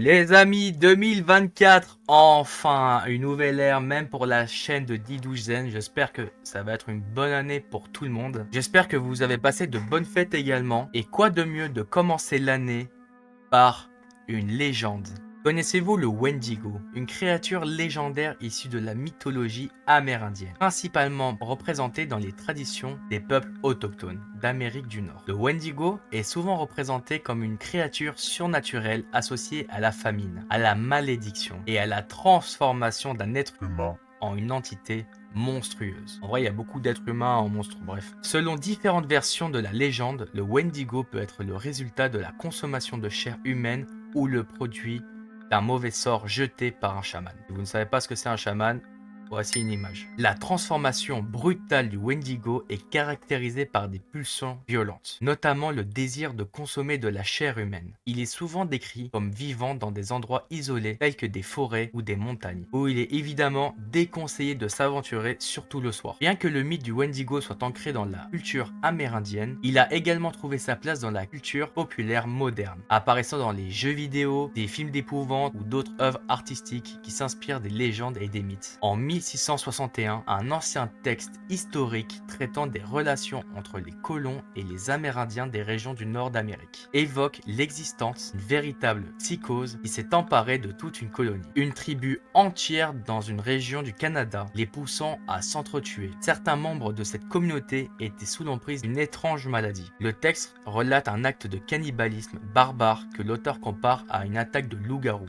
Les amis, 2024, enfin une nouvelle ère, même pour la chaîne de Didouche Zen. J'espère que ça va être une bonne année pour tout le monde. J'espère que vous avez passé de bonnes fêtes également. Et quoi de mieux de commencer l'année par une légende. Connaissez-vous le Wendigo, une créature légendaire issue de la mythologie amérindienne, principalement représentée dans les traditions des peuples autochtones d'Amérique du Nord. Le Wendigo est souvent représenté comme une créature surnaturelle associée à la famine, à la malédiction et à la transformation d'un être humain en une entité monstrueuse. En vrai, il y a beaucoup d'êtres humains en monstres, bref. Selon différentes versions de la légende, le Wendigo peut être le résultat de la consommation de chair humaine ou le produit d'un mauvais sort jeté par un chaman. Si vous ne savez pas ce que c'est un chaman, voici une image. La transformation brutale du Wendigo est caractérisée par des pulsions violentes, notamment le désir de consommer de la chair humaine. Il est souvent décrit comme vivant dans des endroits isolés tels que des forêts ou des montagnes, où il est évidemment déconseillé de s'aventurer, surtout le soir. Bien que le mythe du Wendigo soit ancré dans la culture amérindienne, il a également trouvé sa place dans la culture populaire moderne, apparaissant dans les jeux vidéo, des films d'épouvante ou d'autres œuvres artistiques qui s'inspirent des légendes et des mythes. En 1661, un ancien texte historique traitant des relations entre les colons et les Amérindiens des régions du nord d'Amérique évoque l'existence d'une véritable psychose qui s'est emparée de toute une colonie. Une tribu entière dans une région du Canada, les poussant à s'entretuer. Certains membres de cette communauté étaient sous l'emprise d'une étrange maladie. Le texte relate un acte de cannibalisme barbare que l'auteur compare à une attaque de loup-garou.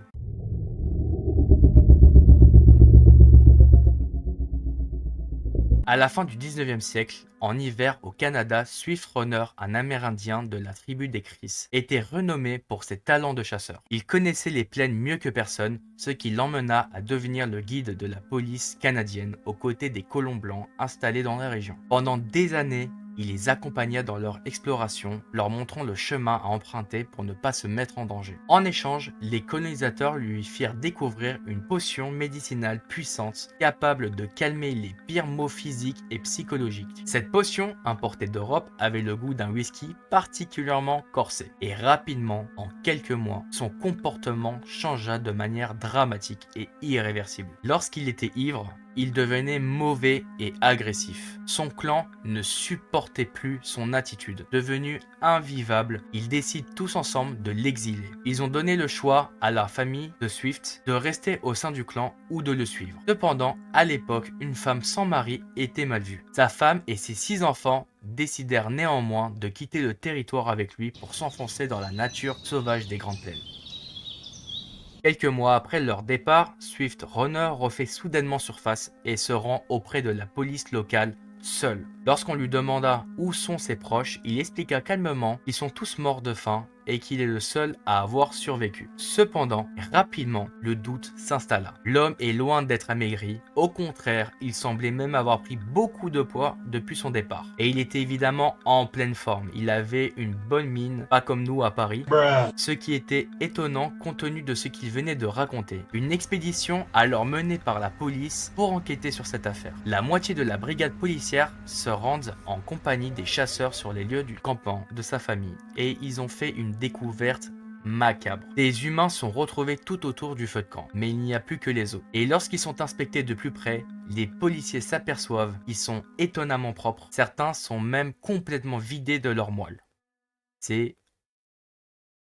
À la fin du 19e siècle, en hiver au Canada, Swift Runner, un Amérindien de la tribu des Cris, était renommé pour ses talents de chasseur. Il connaissait les plaines mieux que personne, ce qui l'emmena à devenir le guide de la police canadienne aux côtés des colons blancs installés dans la région. Pendant des années, il les accompagna dans leur exploration, leur montrant le chemin à emprunter pour ne pas se mettre en danger. En échange, les colonisateurs lui firent découvrir une potion médicinale puissante, capable de calmer les pires maux physiques et psychologiques. Cette potion, importée d'Europe, avait le goût d'un whisky particulièrement corsé. Et rapidement, en quelques mois, son comportement changea de manière dramatique et irréversible. Lorsqu'il était ivre, il devenait mauvais et agressif. Son clan ne supportait plus son attitude. Devenu invivable, ils décident tous ensemble de l'exiler. Ils ont donné le choix à la famille de Swift de rester au sein du clan ou de le suivre. Cependant, à l'époque, une femme sans mari était mal vue. Sa femme et ses 6 enfants décidèrent néanmoins de quitter le territoire avec lui pour s'enfoncer dans la nature sauvage des Grandes Plaines. Quelques mois après leur départ, Swift Runner refait soudainement surface et se rend auprès de la police locale seul. Lorsqu'on lui demanda où sont ses proches, il expliqua calmement qu'ils sont tous morts de faim et qu'il est le seul à avoir survécu. Cependant, rapidement, le doute s'installa. L'homme est loin d'être amaigri, au contraire, il semblait même avoir pris beaucoup de poids depuis son départ. Et il était évidemment en pleine forme, il avait une bonne mine, pas comme nous à Paris, ce qui était étonnant compte tenu de ce qu'il venait de raconter. Une expédition alors menée par la police pour enquêter sur cette affaire. La moitié de la brigade policière se rendent en compagnie des chasseurs sur les lieux du campement de sa famille et ils ont fait une découverte macabre. Des humains sont retrouvés tout autour du feu de camp, mais il n'y a plus que les os. Et lorsqu'ils sont inspectés de plus près, les policiers s'aperçoivent qu'ils sont étonnamment propres. Certains sont même complètement vidés de leur moelle. C'est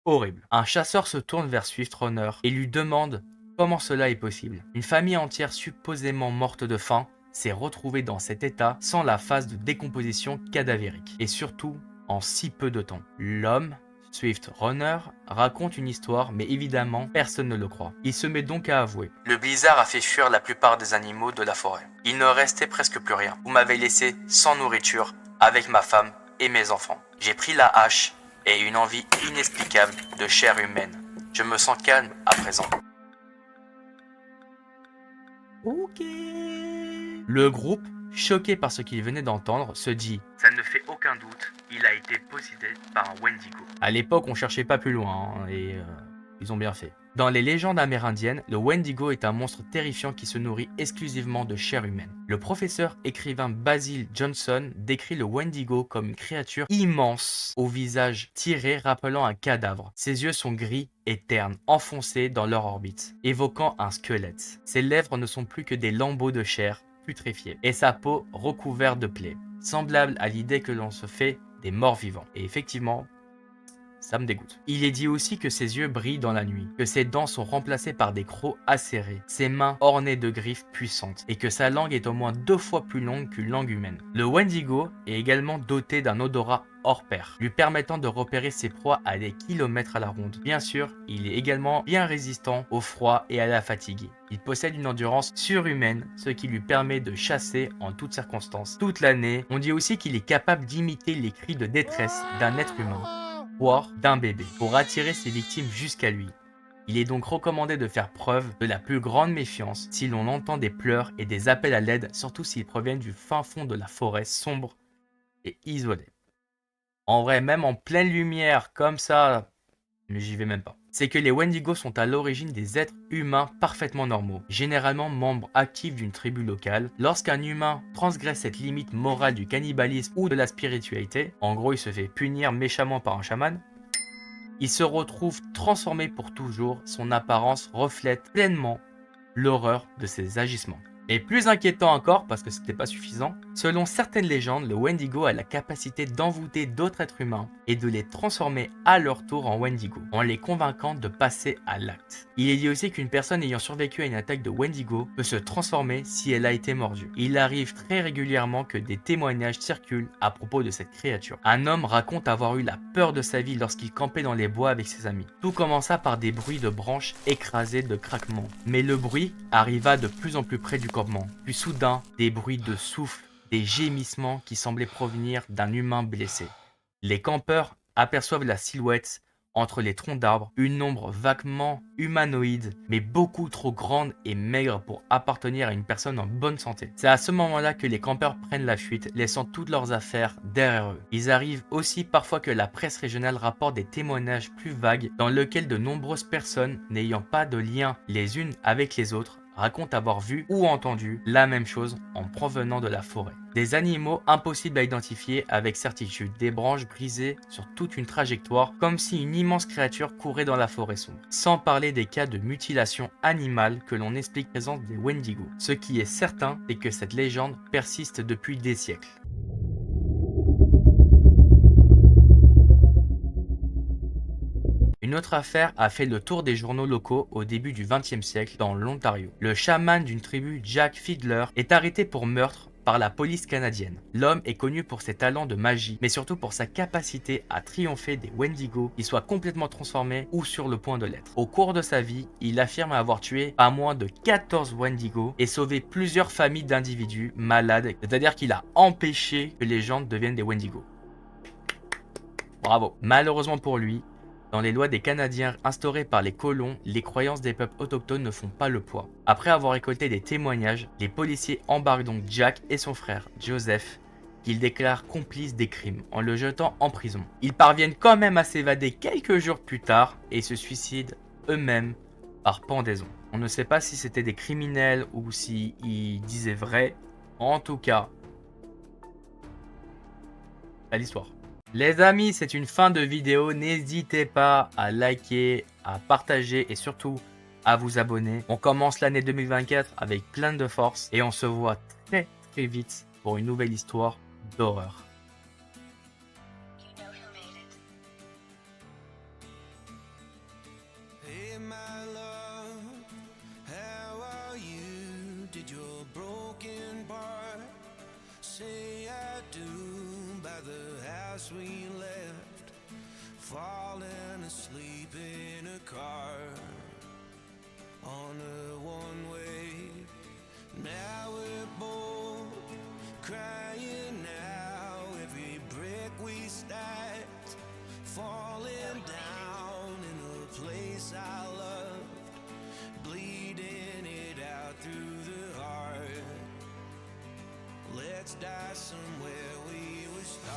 horrible. Un chasseur se tourne vers Swift Runner et lui demande comment cela est possible. Une famille entière supposément morte de faim s'est retrouvée dans cet état sans la phase de décomposition cadavérique. Et surtout, en si peu de temps. L'homme, Swift Runner, raconte une histoire, mais évidemment, personne ne le croit. Il se met donc à avouer. Le blizzard a fait fuir la plupart des animaux de la forêt. Il ne restait presque plus rien. Vous m'avez laissé sans nourriture, avec ma femme et mes enfants. J'ai pris la hache et une envie inexplicable de chair humaine. Je me sens calme à présent. Ok. Le groupe, choqué par ce qu'il venait d'entendre, se dit « Ça ne fait aucun doute, il a été possédé par un Wendigo. » À l'époque, on cherchait pas plus loin, Ils ont bien fait. Dans les légendes amérindiennes, le Wendigo est un monstre terrifiant qui se nourrit exclusivement de chair humaine. Le professeur écrivain Basil Johnson décrit le Wendigo comme une créature immense au visage tiré rappelant un cadavre. Ses yeux sont gris et ternes, enfoncés dans leur orbite, évoquant un squelette. Ses lèvres ne sont plus que des lambeaux de chair putréfiés et sa peau recouverte de plaies, semblable à l'idée que l'on se fait des morts vivants. Et effectivement, ça me dégoûte. Il est dit aussi que ses yeux brillent dans la nuit, que ses dents sont remplacées par des crocs acérés, ses mains ornées de griffes puissantes, et que sa langue est au moins 2 fois plus longue qu'une langue humaine. Le Wendigo est également doté d'un odorat hors pair, lui permettant de repérer ses proies à des kilomètres à la ronde. Bien sûr, il est également bien résistant au froid et à la fatigue. Il possède une endurance surhumaine, ce qui lui permet de chasser en toutes circonstances, toute l'année. On dit aussi qu'il est capable d'imiter les cris de détresse d'un être humain, voire d'un bébé, pour attirer ses victimes jusqu'à lui. Il est donc recommandé de faire preuve de la plus grande méfiance si l'on entend des pleurs et des appels à l'aide, surtout s'ils proviennent du fin fond de la forêt sombre et isolée. En vrai, même en pleine lumière, comme ça, j'y vais même pas. C'est que les Wendigos sont à l'origine des êtres humains parfaitement normaux, généralement membres actifs d'une tribu locale. Lorsqu'un humain transgresse cette limite morale du cannibalisme ou de la spiritualité, en gros il se fait punir méchamment par un chaman, il se retrouve transformé pour toujours, son apparence reflète pleinement l'horreur de ses agissements. Et plus inquiétant encore, parce que c'était pas suffisant, selon certaines légendes, le Wendigo a la capacité d'envoûter d'autres êtres humains et de les transformer à leur tour en Wendigo, en les convainquant de passer à l'acte. Il est dit aussi qu'une personne ayant survécu à une attaque de Wendigo peut se transformer si elle a été mordue. Il arrive très régulièrement que des témoignages circulent à propos de cette créature. Un homme raconte avoir eu la peur de sa vie lorsqu'il campait dans les bois avec ses amis. Tout commença par des bruits de branches écrasées de craquements, mais le bruit arriva de plus en plus près du campement. Puis soudain, des bruits de souffle, des gémissements qui semblaient provenir d'un humain blessé. Les campeurs aperçoivent la silhouette entre les troncs d'arbres, une ombre vaguement humanoïde, mais beaucoup trop grande et maigre pour appartenir à une personne en bonne santé. C'est à ce moment-là que les campeurs prennent la fuite, laissant toutes leurs affaires derrière eux. Il arrive aussi parfois que la presse régionale rapporte des témoignages plus vagues dans lesquels de nombreuses personnes n'ayant pas de lien les unes avec les autres racontent avoir vu ou entendu la même chose en provenant de la forêt. Des animaux impossibles à identifier avec certitude, des branches brisées sur toute une trajectoire, comme si une immense créature courait dans la forêt sombre. Sans parler des cas de mutilation animale que l'on explique présence des Wendigo. Ce qui est certain, c'est que cette légende persiste depuis des siècles. Une autre affaire a fait le tour des journaux locaux au début du XXe siècle dans l'Ontario. Le chaman d'une tribu, Jack Fiddler, est arrêté pour meurtre par la police canadienne. L'homme est connu pour ses talents de magie, mais surtout pour sa capacité à triompher des Wendigo, qu'ils soient complètement transformés ou sur le point de l'être. Au cours de sa vie, il affirme avoir tué pas moins de 14 Wendigo et sauvé plusieurs familles d'individus malades, c'est-à-dire qu'il a empêché que les gens deviennent des Wendigo. Bravo. Malheureusement pour lui, dans les lois des Canadiens instaurées par les colons, les croyances des peuples autochtones ne font pas le poids. Après avoir récolté des témoignages, les policiers embarquent donc Jack et son frère, Joseph, qu'ils déclarent complices des crimes en le jetant en prison. Ils parviennent quand même à s'évader quelques jours plus tard et se suicident eux-mêmes par pendaison. On ne sait pas si c'était des criminels ou s'ils disaient vrai. En tout cas, à l'histoire. Les amis, c'est une fin de vidéo. N'hésitez pas à liker, à partager et surtout à vous abonner. On commence l'année 2024 avec plein de force et on se voit très très vite pour une nouvelle histoire d'horreur. Hey my love, how are you? Did your broken part say I do by the house we left, falling asleep in a car on a one-way. Now we're both crying now, every brick we stacked falling down in a place I loved, bleeding it out through the heart. Let's die somewhere we were start.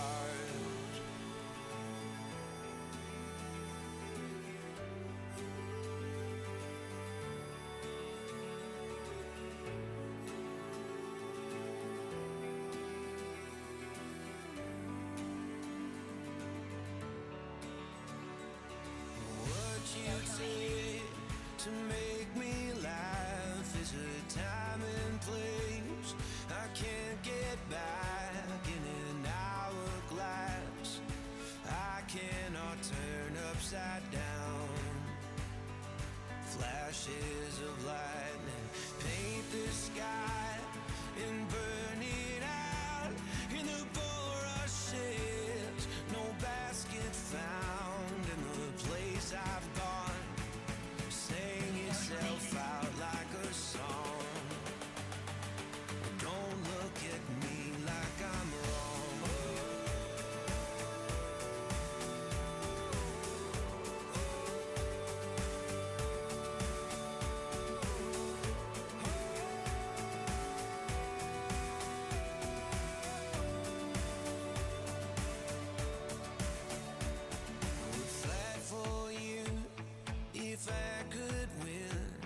upside down. Flashes of lightning paint the sky and burn it out. In the bulrushes, no basket found. In the place I've gone, sang itself out like a song. Don't look at me like I'm wrong. I would fight for you if I could win.